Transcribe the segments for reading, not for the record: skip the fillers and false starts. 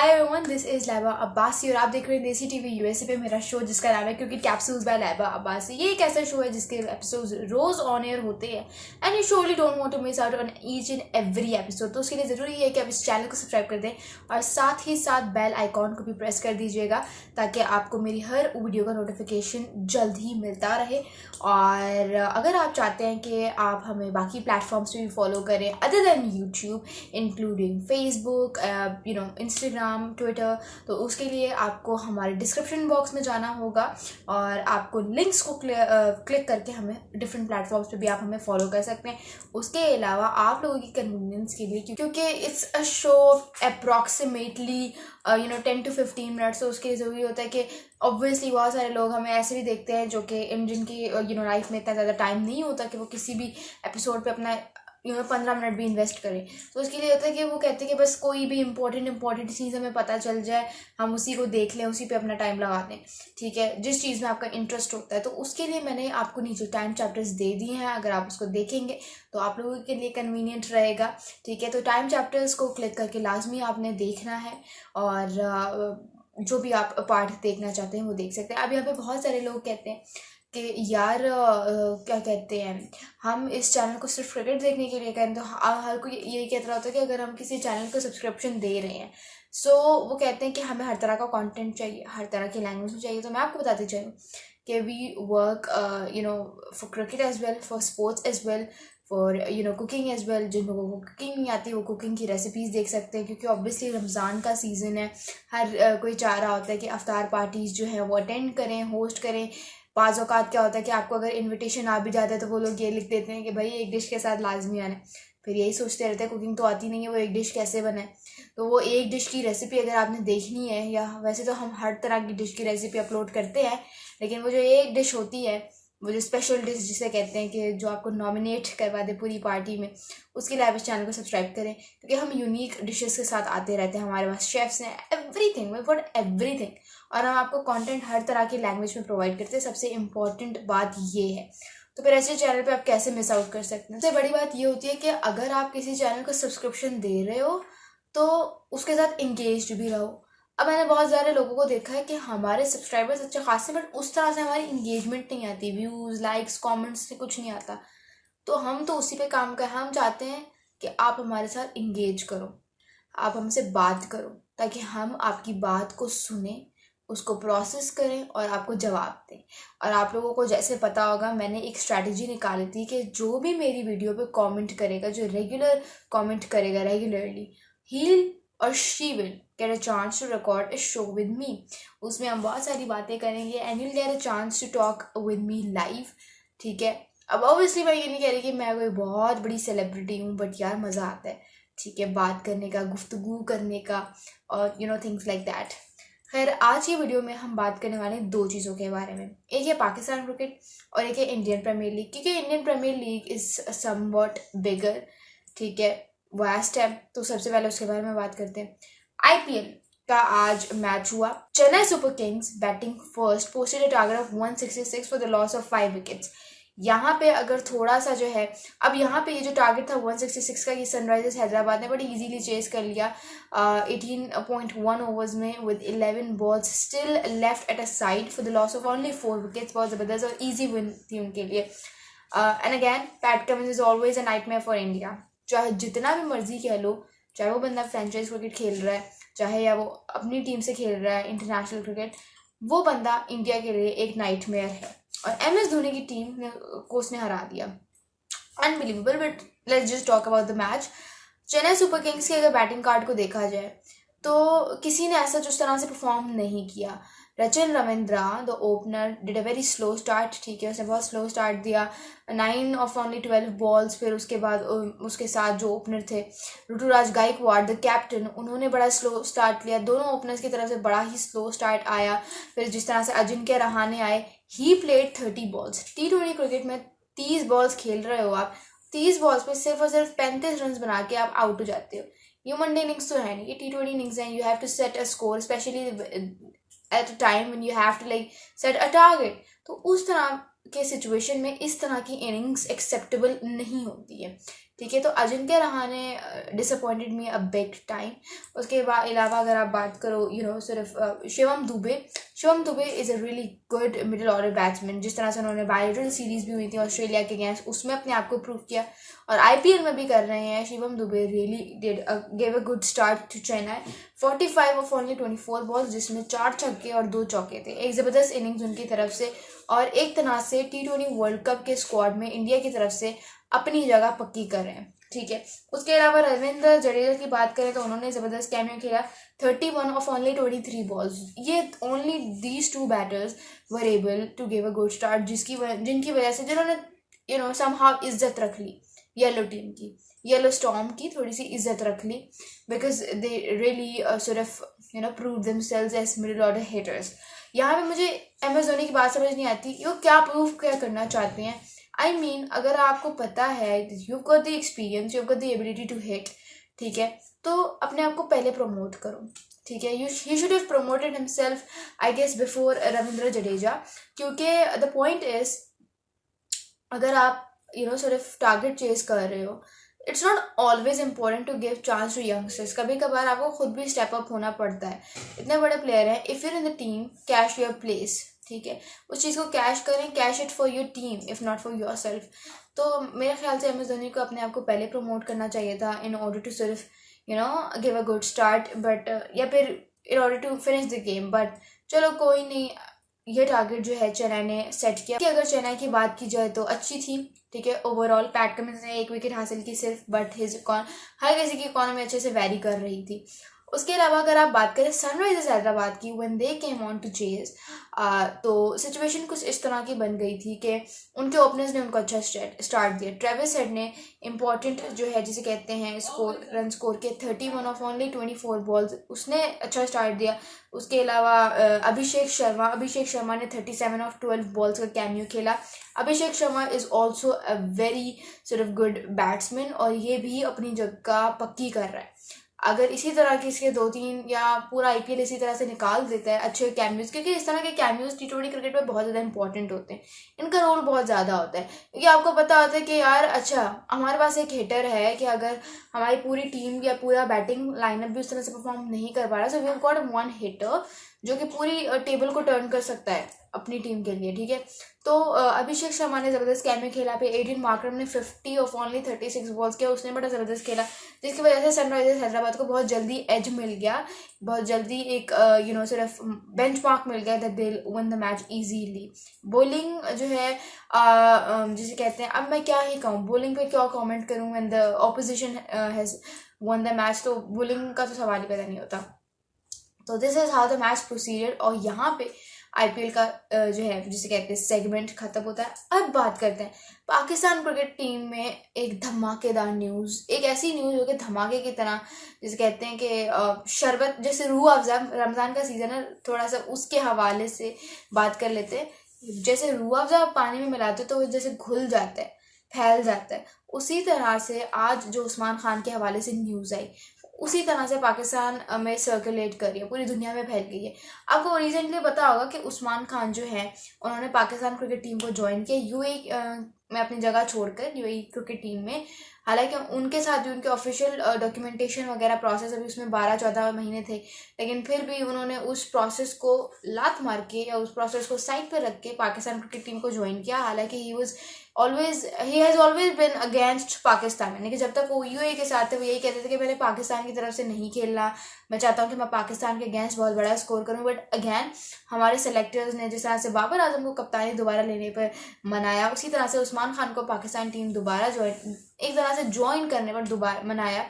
Hi everyone, this is Laiba Abbasi और आप देख रहे हैं देसी टीवी यूएसए पे मेरा शो जिसका नाम है क्योंकि कैप्सूल्स बाय लैबा अब्बासी। ये एक ऐसा शो है जिसके एपिसोड्स रोज ऑन एयर होते हैं and you surely don't want to miss out on each and every episode. तो उसके लिए ज़रूरी है कि आप इस चैनल को सब्सक्राइब कर दें और साथ ही साथ बेल आइकॉन को भी प्रेस कर दीजिएगा ताकि आपको मेरी हर वीडियो का नोटिफिकेशन जल्द ही मिलता रहे। और अगर आप चाहते हैं कि आप हमें बाकी प्लेटफॉर्म्स पे भी फॉलो करें other than YouTube including Facebook Instagram Twitter, तो उसके लिए आपको हमारे डिस्क्रिप्शन बॉक्स में जाना होगा और आपको लिंक्स को क्लिक करके हमें डिफरेंट प्लेटफॉर्म्स पे भी आप हमें फॉलो कर सकते हैं। उसके अलावा आप लोगों की कन्वीनियंस के लिए क्योंकि it's a show approximately 10 to 15 minutes, तो उसके लिए ज़रूरी होता है कि ऑब्वियसली बहुत सारे लोग हमें ऐसे भी देखते हैं जो कि जिनकी लाइफ में इतना ज़्यादा टाइम नहीं होता कि वो किसी भी एपिसोड पे अपना 15 मिनट भी इन्वेस्ट करें। तो उसके लिए होता है कि वो कहते हैं कि बस कोई भी इंपॉर्टेंट चीज़ हमें पता चल जाए, हम उसी को देख लें, उसी पे अपना टाइम लगा दें। ठीक है, जिस चीज़ में आपका इंटरेस्ट होता है। तो उसके लिए मैंने आपको नीचे टाइम चैप्टर्स दे दिए हैं, अगर आप उसको देखेंगे तो आप लोगों के लिए कन्वीनियंट रहेगा। ठीक है, तो टाइम चैप्टर्स को क्लिक करके लाजमी आपने देखना है और जो भी आप पार्ट देखना चाहते हैं वो देख सकते हैं। अब यहाँ पे बहुत सारे लोग कहते हैं कि यार क्या कहते हैं, हम इस चैनल को सिर्फ क्रिकेट देखने के लिए करें। तो हर कोई यही कहता होता है कि अगर हम किसी चैनल को सब्सक्रिप्शन दे रहे हैं वो कहते हैं कि हमें हर तरह का कंटेंट चाहिए, हर तरह की लैंग्वेज में चाहिए। तो मैं आपको बताती चलूँ कि we work for cricket as well, for sports as well, for cooking as well. जिन लोगों को कुकिंग नहीं आती वो कुकिंग की रेसिपीज़ देख सकते हैं क्योंकि ऑब्वियसली रमज़ान का सीज़न है। हर कोई चाह रहा होता है कि अफ्तार पार्टीज़ जो है वो अटेंड करें, होस्ट करें। बाज़ औक़ात क्या होता है कि आपको अगर इनविटेशन आ भी जाता है तो वो लोग ये लिख देते हैं कि भाई एक डिश के साथ लाजमी आना है। फिर यही सोचते रहते हैं कुकिंग तो आती नहीं है, वो एक डिश कैसे बनाए। तो वो एक डिश की रेसिपी अगर आपने देखनी है, या वैसे तो हम हर तरह की डिश की रेसिपी अपलोड करते हैं, लेकिन वो जो एक डिश होती है, वो जो स्पेशल डिश जिसे कहते हैं कि जो आपको नॉमिनेट करवा दे पूरी पार्टी में, उसके लिए आप इस चैनल को सब्सक्राइब करें क्योंकि हम यूनिक डिशेस के साथ आते रहते हैं। हमारे पास शेफ्स हैं, एवरीथिंग और हम आपको कंटेंट हर तरह की लैंग्वेज में प्रोवाइड करते हैं। सबसे इम्पॉर्टेंट बात ये है। तो फिर ऐसे चैनल पे आप कैसे मिस आउट कर सकते हैं। सबसे बड़ी बात ये होती है कि अगर आप किसी चैनल को सब्सक्रिप्शन दे रहे हो तो उसके साथ इंगेज भी रहो। अब मैंने बहुत सारे लोगों को देखा है कि हमारे सब्सक्राइबर्स अच्छे खासे, बट उस तरह से हमारी इंगेजमेंट नहीं आती, व्यूज़ लाइक्स कमेंट्स से कुछ नहीं आता। तो हम तो उसी पे काम कर, हम चाहते हैं कि आप हमारे साथ इंगेज करो, आप हमसे बात करो ताकि हम आपकी बात को सुने, उसको प्रोसेस करें और आपको जवाब दें। और आप लोगों को जैसे पता होगा, मैंने एक स्ट्रैटेजी निकाली थी कि जो भी मेरी वीडियो पे कमेंट करेगा, जो रेगुलर कमेंट करेगा रेगुलरली, ही और she will get a chance to record a show with me. उसमें हम बहुत सारी बातें करेंगे and you will get a chance to talk with me live. ठीक है, अब ऑब्वियसली मैं ये नहीं कह रही कि मैं कोई बहुत बड़ी सेलिब्रिटी हूँ, बट यार मज़ा आता है, ठीक है, बात करने का, गुफ्तगू करने का और थिंग्स लाइक दैट। खैर, आज की वीडियो में हम बात करने वाले हैं दो चीज़ों के बारे में। एक है पाकिस्तान क्रिकेट और एक है इंडियन प्रीमियर लीग, क्योंकि Indian Premier League is somewhat bigger, ठीक है, वास्ट है। तो सबसे पहले उसके बारे में बात करते हैं। आईपीएल का आज मैच हुआ। Chennai super Kings batting first posted a target of 166 for the loss of 5 wickets. यहाँ पे अगर थोड़ा सा जो है, अब यहाँ पे ये जो टारगेट था 166 का, ये सनराइजर्स हैदराबाद ने बड़ी इजीली चेस कर लिया 18.1 ओवर्स में with 11 balls still left at a side for the loss of only 4 wickets. बहुत ज़बरदस्त और ईजी विन थी उनके लिए। And again PAT Cummins is always a nightmare for India. चाहे जितना भी मर्जी कह लो, चाहे वो बंदा फ्रेंचाइज क्रिकेट खेल रहा है, चाहे या वो अपनी टीम से खेल रहा है इंटरनेशनल क्रिकेट, वो बंदा इंडिया के लिए एक नाइटमेयर है। और MS धोनी की टीम को उसने हरा दिया, unbelievable. But let's just talk about the match. Chennai super Kings के अगर बैटिंग कार्ड को देखा जाए तो किसी ने ऐसा जिस तरह से परफॉर्म नहीं किया। Rachin Ravindra the opener did a very slow start, ठीक है, उसने बहुत स्लो स्टार्ट दिया, 9 ऑफ ओनली 12 बॉल्स। फिर उसके बाद उसके साथ जो ओपनर थे ऋतुराज गायकवाड़ द कैप्टन, उन्होंने बड़ा स्लो स्टार्ट लिया। दोनों ओपनर्स की तरफ से बड़ा ही स्लो स्टार्ट आया। फिर जिस तरह से अजिंक्य रहाणे आए, he played 30 balls. T20 cricket में 30 बॉल्स खेल रहे हो आप, 30 बॉल्स पे सिर्फ और सिर्फ 35 रन बना के आप आउट हो जाते हो। ये वनडे इनिंग्स तो है नहीं, ये T20 इनिंग्स हैं। You have to set a score, specially at a time when you have to like set a target. तो उस तरह के सिचुएशन में इस तरह की इनिंग्स एक्सेप्टेबल नहीं होती है, ठीक है। तो Ajinkya Rahane disappointed me a big time. उसके अलावा अगर आप बात करो सिर्फ Shivam Dubey is a really good middle order batsman. जिस तरह से उन्होंने बायलेटरल सीरीज भी हुई थी ऑस्ट्रेलिया के अगेंस्ट, उसमें अपने आप को प्रूव किया और IPL में भी कर रहे हैं। Shivam Dube really gave a good start to Chennai. 45 of only 24 balls, जिसमें 4 छक्के और 2 चौके थे। एक ज़बरदस्त इनिंग्स उनकी तरफ से और एक तरह से T20 वर्ल्ड कप के स्क्वाड में इंडिया की तरफ से अपनी जगह पक्की कर रहे हैं, ठीक है। उसके अलावा रविंद्र जडेजा की बात करें तो उन्होंने ज़बरदस्त कैमियो खेला। 31 ऑफ ओनली 23 बॉल्स। ये only these 2 batters were able to give a good start, जिनकी वजह से जिन्होंने समहाउ इज्जत रख ली येलो स्टॉर्म की थोड़ी सी इज्जत रख ली, because they really prove themselves as middle order hitters. यहाँ पे मुझे MS धोनी की बात समझ नहीं आती, वो क्या प्रूव क्या करना चाहते हैं। I mean, अगर आपको पता है you've got the experience, you've got the ability to hit, ठीक है, तो अपने आप को पहले प्रमोट करो, ठीक है। he should have promoted himself I guess before Ravindra Jadeja, क्योंकि the point is अगर आप टारगेट चेस कर रहे हो, it's not always important to give chance to youngsters. कभी कभार आपको खुद भी स्टेप अप होना पड़ता है। इतने बड़े प्लेयर हैं, if you're in the team cash your place, ठीक है, उस चीज़ को कैश करें, cash it for your team if not for your self. तो मेरे ख्याल से MS धोनी को अपने आप को पहले प्रमोट करना चाहिए था in order to give a good start, but या फिर in order to finish the game. But चलो कोई नहीं, ये टारगेट जो है चेन्नई ने सेट किया। कि अगर चेन्नई की बात की जाए तो अच्छी थी, ठीक है। ओवरऑल पैट कमिंस ने 1 विकेट हासिल की सिर्फ, बट हर किसी की इकॉनमी अच्छे से वेरी कर रही थी। उसके अलावा अगर आप बात करें सनराइजर्स हैदराबाद की, when they came on to chase, तो सिचुएशन कुछ इस तरह की बन गई थी कि उनके ओपनर्स ने उनको अच्छा स्टार्ट दिया। ट्रेविस हेड ने इंपॉर्टेंट जो है जिसे कहते हैं रन स्कोर के 31 ऑफ ओनली 24 बॉल्स, उसने अच्छा स्टार्ट दिया। उसके अलावा अभिषेक शर्मा ने 37 ऑफ 12 बॉल्स का कैमियो खेला। Abhishek Sharma is also a very good batsman और ये भी अपनी जगह पक्की कर रहा है। अगर इसी तरह के इसके 2-3 या पूरा IPL इसी तरह से निकाल देता है अच्छे कैमियोज, क्योंकि इस तरह के कैमियोज T20 क्रिकेट में बहुत ज़्यादा इंपॉर्टेंट होते हैं, इनका रोल बहुत ज़्यादा होता है। क्योंकि आपको पता होता है कि यार अच्छा हमारे पास एक हिटर है कि अगर हमारी पूरी टीम या पूरा बैटिंग लाइनअप भी उस तरह से परफॉर्म नहीं कर पा रहा, so we have got one hitter जो कि पूरी टेबल को टर्न कर सकता है अपनी टीम के लिए, ठीक है। तो अभिषेक शर्मा ने ज़बरदस्त कैमियो खेला। पे एडिन मार्करम ने 50 ऑफ ओनली 36 बॉल्स किया, उसने बड़ा ज़बरदस्त खेला, जिसकी वजह से सनराइजर्स हैदराबाद को बहुत जल्दी एज मिल गया, बहुत जल्दी एक सिर्फ बेंच मार्क मिल गया that they win the match easily. Bowling जो है जिसे कहते हैं, अब मैं क्या ही कहूँ, बॉलिंग पे क्या कमेंट करूँ when the opposition has won the match, तो बॉलिंग का तो सवाल ही पैदा नहीं होता। तो this is how the match proceeded और यहाँ पे IPL का जो है जिसे कहते हैं सेगमेंट खत्म होता है। अब बात करते हैं पाकिस्तान क्रिकेट टीम में एक धमाकेदार न्यूज़, एक ऐसी न्यूज़ जो कि धमाके की तरह जिसे कहते हैं कि शरबत, जैसे रूह अफ़ज़ा, रमज़ान का सीज़न है, थोड़ा सा उसके हवाले से बात कर लेते हैं। जैसे रूह अफ़ज़ा पानी में मिलाते तो वो जैसे घुल जाता है, फैल जाता है, उसी तरह से आज जो उस्मान खान के हवाले से न्यूज़ आई उसी तरह से पाकिस्तान में सर्कुलेट कर रही है, पूरी दुनिया में फैल गई है। आपको रिसेंटली पता होगा कि उस्मान खान जो है उन्होंने पाकिस्तान क्रिकेट टीम को ज्वाइन किया UAE में अपनी जगह छोड़कर UAE क्रिकेट टीम में। हालांकि उनके साथ जो उनके ऑफिशियल डॉक्यूमेंटेशन वगैरह प्रोसेस अभी उसमें 12-14 महीने थे, लेकिन फिर भी उन्होंने उस प्रोसेस को लात मार के या उस प्रोसेस को साइड पर रख के पाकिस्तान क्रिकेट टीम को ज्वाइन किया। हालांकि he has always been against Pakistan, यानी कि जब तक वो UAE के साथ थे वो यही कहते थे कि मैंने पाकिस्तान की तरफ से नहीं खेलना, मैं चाहता हूँ कि मैं पाकिस्तान के अगेंस्ट बहुत बड़ा स्कोर करूँ। बट अगेन हमारे सेलेक्टर्स ने जिस तरह से बाबर आजम को कप्तानी दोबारा लेने पर मनाया, उसी तरह से उस्मान खान को पाकिस्तान टीम दोबारा एक तरह से ज्वाइन करने पर दोबारा मनाया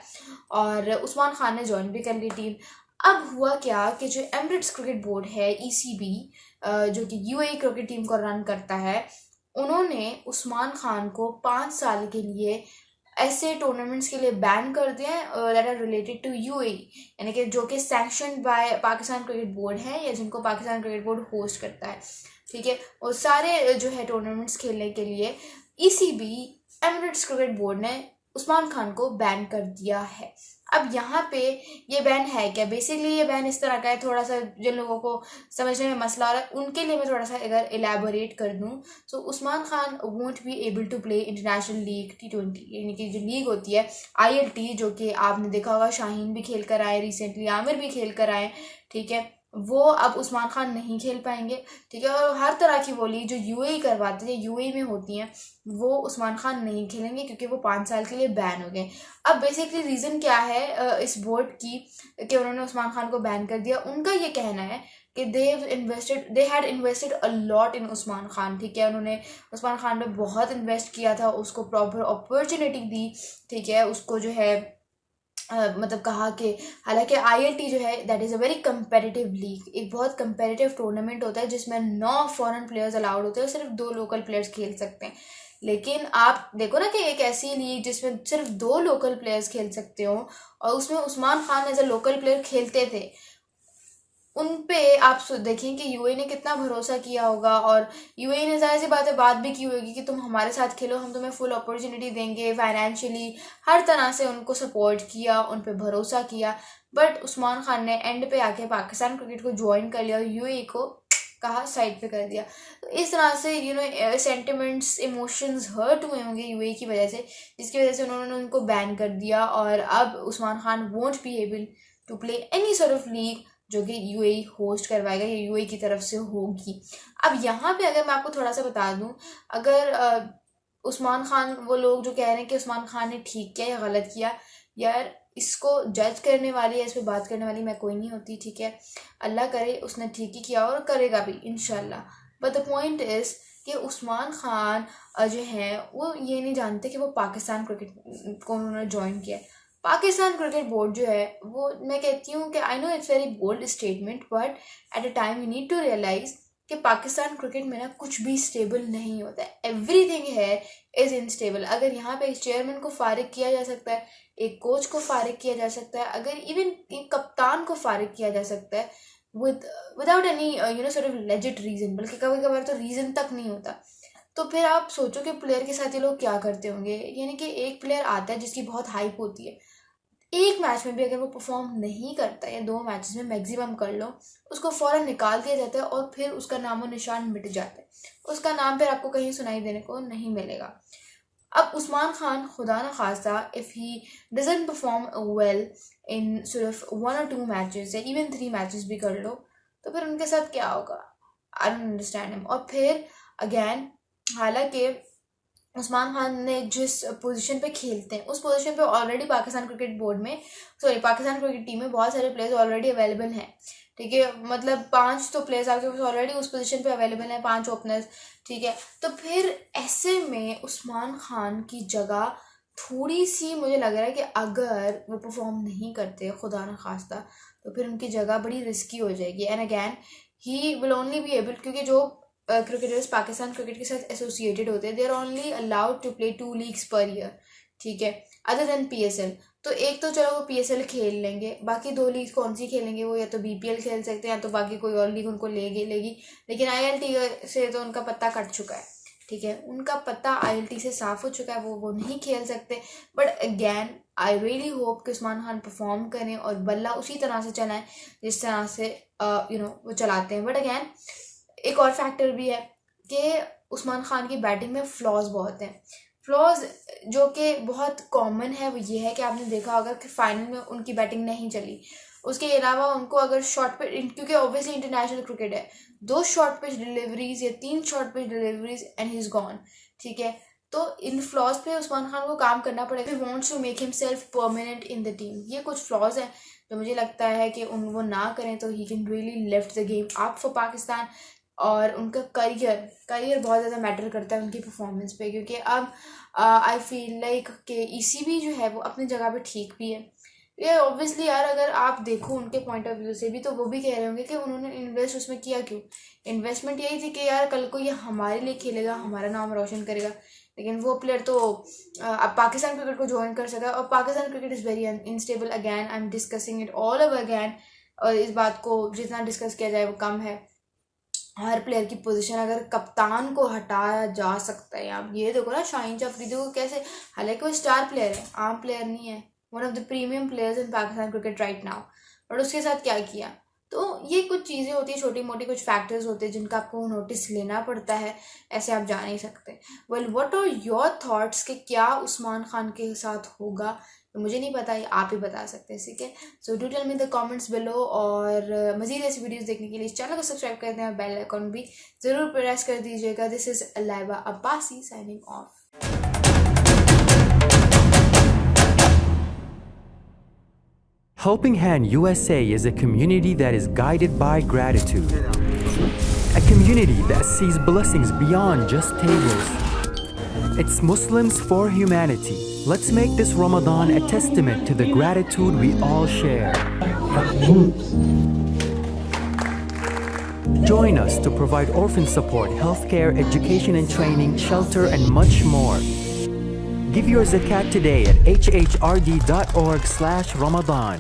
और उस्मान खान ने ज्वाइन भी कर ली टीम। अब हुआ क्या कि जो एमिरेट्स क्रिकेट बोर्ड है ECB, जो कि UAE क्रिकेट टीम को रन करता है, उन्होंने उस्मान खान को 5 साल के लिए ऐसे टूर्नामेंट्स के लिए बैन कर दिया है that are related to UAE, यानी कि जो कि sanctioned by Pakistan cricket board है या जिनको पाकिस्तान क्रिकेट बोर्ड होस्ट करता है, ठीक है। और सारे जो है टूर्नामेंट्स खेलने के लिए ECB एमिरेट्स क्रिकेट बोर्ड ने उस्मान खान को बैन कर दिया है। अब यहाँ पे ये बैन है क्या, बेसिकली ये बैन इस तरह का है, थोड़ा सा जिन लोगों को समझने में मसला आ रहा है उनके लिए मैं थोड़ा सा अगर इलेबोरेट कर दूँ, तो Usman Khan won't be able to play international league T20, यानी कि जो लीग होती है ILT, जो कि आपने देखा होगा शाहीन भी खेल कर आए रिसेंटली, आमिर भी खेल कर आए, ठीक है, वो अब उस्मान खान नहीं खेल पाएंगे, ठीक है। और हर तरह की वो लीग जो UAE करवाते हैं, UAE में होती हैं, वो उस्मान खान नहीं खेलेंगे क्योंकि वो 5 साल के लिए बैन हो गए। अब बेसिकली रीज़न क्या है इस बोर्ड की कि उन्होंने उस्मान खान को बैन कर दिया, उनका ये कहना है कि they had invested a lot in Usman Khan, ठीक है, उन्होंने उस्मान खान पे बहुत इन्वेस्ट किया था, उसको प्रॉपर अपॉर्चुनिटी दी, ठीक है, उसको जो है मतलब कहा कि हालांकि ILT जो है that is a very competitive league, एक बहुत कंपेटिटिव टूर्नामेंट होता है जिसमें 9 फॉरेन प्लेयर्स अलाउड होते हैं और सिर्फ 2 लोकल प्लेयर्स खेल सकते हैं। लेकिन आप देखो ना कि एक ऐसी लीग जिसमें सिर्फ 2 लोकल प्लेयर्स खेल सकते हो और उसमें Usman Khan as a local player खेलते थे, उन पे आप देखें कि UAE ने कितना भरोसा किया होगा, और UAE ने जाहिर सी बात है बात भी की होगी कि तुम हमारे साथ खेलो, हम तुम्हें फुल अपॉर्चुनिटी देंगे, फाइनेंशियली हर तरह से उनको सपोर्ट किया, उन पे भरोसा किया। बट उस्मान खान ने एंड पे आके पाकिस्तान क्रिकेट को ज्वाइन कर लिया और UAE को कहा साइड पे कर दिया। तो इस तरह से सेंटिमेंट्स, इमोशंस हर्ट हुए होंगे UAE की वजह से, जिसकी वजह से उन्होंने उनको बैन कर दिया, और अब Usman Khan won't be able to play any sort of league जो कि UAE होस्ट करवाएगा या UAE की तरफ से होगी। अब यहाँ पे अगर मैं आपको थोड़ा सा बता दूं, अगर उस्मान खान, वो लोग जो कह रहे हैं कि उस्मान खान ने ठीक किया या गलत किया, यार इसको जज करने वाली या इस पर बात करने वाली मैं कोई नहीं होती, ठीक है, अल्लाह करे उसने ठीक ही किया और करेगा भी इंशाल्लाह। बट द पॉइंट इज़ कि उस्मान खान जो है वो ये नहीं जानते कि वो पाकिस्तान क्रिकेट को उन्होंने ज्वाइन किया है। पाकिस्तान क्रिकेट बोर्ड जो है वो, मैं कहती हूँ कि I know it's very bold statement, but at a time you need to realize कि पाकिस्तान क्रिकेट में ना कुछ भी स्टेबल नहीं होता है, एवरीथिंग है इज इनस्टेबल। अगर यहाँ पे एक चेयरमैन को फारिग किया जा सकता है, एक कोच को फारिग किया जा सकता है, अगर इवन एक कप्तान को फारिग किया जा सकता है without any sort of legit reason, बल्कि कभी कभार तो रीजन तक नहीं होता, तो फिर आप सोचो कि प्लेयर के साथ ये लोग क्या करते होंगे। यानी कि एक प्लेयर आता है जिसकी बहुत हाइप होती है, एक मैच में भी अगर वो परफॉर्म नहीं करता या 2 मैचेस में मैक्सिमम कर लो, उसको फौरन निकाल दिया जाता है और फिर उसका नामो निशान मिट जाता है, उसका नाम फिर आपको कहीं सुनाई देने को नहीं मिलेगा। अब उस्मान खान खुदा न खास्ता if he doesn't perform well in सिर्फ 1 or 2 मैचेस या इवन 3 मैचेस भी कर लो, तो फिर उनके साथ क्या होगा, आई डोंट अंडरस्टैंड हिम। और फिर अगेन, हालांकि उस्मान खान ने जिस पोजीशन पे खेलते हैं उस पोजीशन पे ऑलरेडी पाकिस्तान क्रिकेट बोर्ड में, सॉरी पाकिस्तान क्रिकेट टीम में बहुत सारे प्लेयर्स ऑलरेडी अवेलेबल हैं, ठीक है, मतलब 5 तो प्लेयर्स आपके पास ऑलरेडी उस पोजीशन पे अवेलेबल हैं, 5 ओपनर्स, ठीक है। तो फिर ऐसे में उस्मान खान की जगह थोड़ी सी मुझे लग रहा है कि अगर वो परफॉर्म नहीं करते खुदा न खास्ता, तो फिर उनकी जगह बड़ी रिस्की हो जाएगी। And again he will only be able, क्योंकि जो क्रिकेटर्स पाकिस्तान क्रिकेट के साथ एसोसिएटेड होते हैं, they are only allowed to play 2 leagues per year, ठीक है, अदर देन PSL। तो एक तो चलो वो PSL खेल लेंगे, बाकी 2 लीग कौन सी खेलेंगे, वो या तो BPL खेल सकते हैं या तो बाकी कोई और लीग उनको लेगी, लेकिन ILT से तो उनका पत्ता कट चुका है, ठीक है, उनका पत्ता ILT से साफ हो चुका है, वो नहीं खेल सकते। But again I really hope कि उस्मान खान परफॉर्म करें और बल्ला उसी तरह से चलाएं जिस तरह से वो चलाते हैं। बट अगैन एक और फैक्टर भी है कि उस्मान खान की बैटिंग में फ्लॉज बहुत हैं। फ्लॉज जो कि बहुत कॉमन है वो ये है कि आपने देखा होगा कि फाइनल में उनकी बैटिंग नहीं चली, उसके अलावा उनको अगर शॉर्ट पे, क्योंकि ऑब्वियसली इंटरनेशनल क्रिकेट है, 2 शॉर्ट पिच डिलीवरीज या 3 short pitch deliveries and he is gone, ठीक है। तो इन फ्लॉज पे उस्मान खान को काम करना पड़ेगा, he wants to make himself permanent in the team. ये कुछ फ्लॉज हैं जो मुझे लगता है कि वो ना करें तो he can really lift the game up for Pakistan. और उनका करियर बहुत ज़्यादा मैटर करता है उनकी परफॉर्मेंस पे, क्योंकि अब आई फील लाइक कि ECB जो है वो अपनी जगह पे ठीक भी है। ये ऑब्वियसली यार अगर आप देखो उनके पॉइंट ऑफ व्यू से भी, तो वो भी कह रहे होंगे कि उन्होंने इन्वेस्ट उसमें किया क्यों, इन्वेस्टमेंट यही थी कि यार कल को ये हमारे लिए खेलेगा, हमारा नाम रोशन करेगा। लेकिन वो प्लेयर तो अब पाकिस्तान क्रिकेट को ज्वाइन कर सका, और Pakistan cricket is very instable, again I am discussing it all over again, और इस बात को जितना डिस्कस किया जाए वो कम है। हर प्लेयर की पोजीशन, अगर कप्तान को हटाया जा सकता है, आप ये देखो ना शाहीन अफरीदी को कैसे, हालांकि वो स्टार प्लेयर है, आम प्लेयर नहीं है, one of the premium players in Pakistan cricket right now, but उसके साथ क्या किया। तो ये कुछ चीज़ें होती है, छोटी मोटी कुछ फैक्टर्स होते हैं जिनका आपको नोटिस लेना पड़ता है, ऐसे आप जा नहीं सकते। Well what are your thoughts कि क्या उस्मान खान के साथ होगा, तो मुझे नहीं पता, ये आप ही बता सकते हैं, ठीक है। So do tell me the comments below, और मज़ीद ऐसी वीडियोस देखने के लिए इस चैनल को सब्सक्राइब कर दें और बेल आइकॉन भी ज़रूर प्रेस कर दीजिएगा। This is Laiba Abbasi signing off. Helping Hand USA is a community that is guided by gratitude. A community that sees blessings beyond just tables. It's Muslims for humanity. Let's make this Ramadan a testament to the gratitude we all share. Join us to provide orphan support, healthcare, education and training, shelter, and much more. Give your zakat today at hhrd.org/Ramadan.